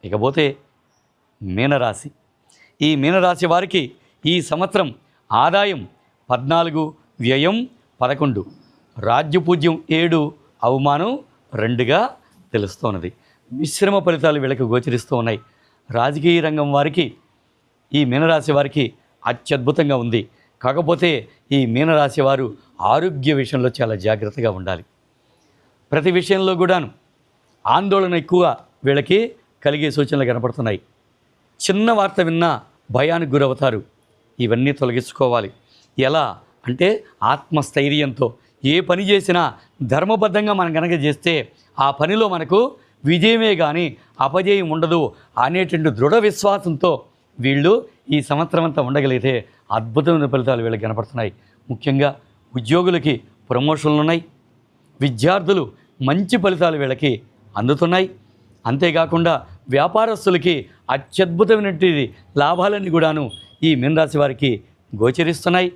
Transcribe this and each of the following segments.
ఇకపోతే మీనరాశి. ఈ మీనరాశి వారికి ఈ సంవత్సరం ఆదాయం 14, వ్యయం 11, రాజ్యపూజ్యం 7, అవమానం 2గా తెలుస్తున్నది. మిశ్రమ ఫలితాలు వీళ్ళకి గోచరిస్తూ ఉన్నాయి. రాజకీయ రంగం వారికి ఈ మీనరాశి వారికి అత్యద్భుతంగా ఉంది. కాకపోతే ఈ మీనరాశి వారు ఆరోగ్య విషయంలో చాలా జాగ్రత్తగా ఉండాలి. ప్రతి విషయంలో కూడాను ఆందోళన ఎక్కువ వీళ్ళకి కలిగే సూచనలు కనపడుతున్నాయి. చిన్న వార్త విన్నా భయానికి గురవుతారు. ఇవన్నీ తొలగించుకోవాలి. ఎలా అంటే ఆత్మస్థైర్యంతో ఏ పని చేసినా ధర్మబద్ధంగా మనం కనుక చేస్తే ఆ పనిలో మనకు విజయమే కానీ అపజయం ఉండదు అనేటువంటి దృఢ విశ్వాసంతో వీళ్ళు ఈ సంవత్సరం అంతా ఉండగలిగితే అద్భుతమైన ఫలితాలు వీళ్ళకి కనపడుతున్నాయి. ముఖ్యంగా ఉద్యోగులకి ప్రమోషన్లు ఉన్నాయి. విద్యార్థులు మంచి ఫలితాలు వీళ్ళకి అందుతున్నాయి. అంతేకాకుండా వ్యాపారస్తులకి అత్యద్భుతమైనటువంటి లాభాలన్నీ కూడాను ఈ మీనరాశి వారికి గోచరిస్తున్నాయి.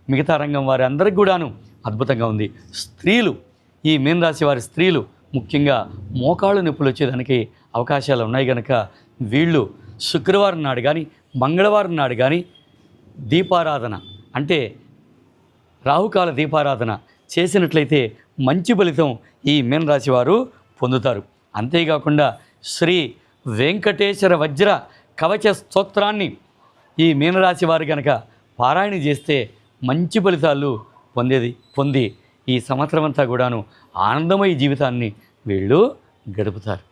మిగతా రంగం వారి అందరికి కూడాను అద్భుతంగా ఉంది. స్త్రీలు, ఈ మీనరాశి వారి స్త్రీలు ముఖ్యంగా మోకాళ్ళు నొప్పులు వచ్చేదానికి అవకాశాలు ఉన్నాయి కనుక వీళ్ళు శుక్రవారం నాడు కానీ మంగళవారం నాడు కానీ దీపారాధన అంటే రాహుకాల దీపారాధన చేసినట్లయితే మంచి ఫలితం ఈ మీనరాశి వారు పొందుతారు. అంతేకాకుండా శ్రీ వెంకటేశ్వర వజ్ర కవచ స్తోత్రాన్ని ఈ మీనరాశి వారు కనుక పారాయణ చేస్తే మంచి ఫలితాలు పొంది ఈ సంవత్సరం అంతా కూడాను ఆనందమయ జీవితాన్ని వీళ్ళు గడుపుతారు.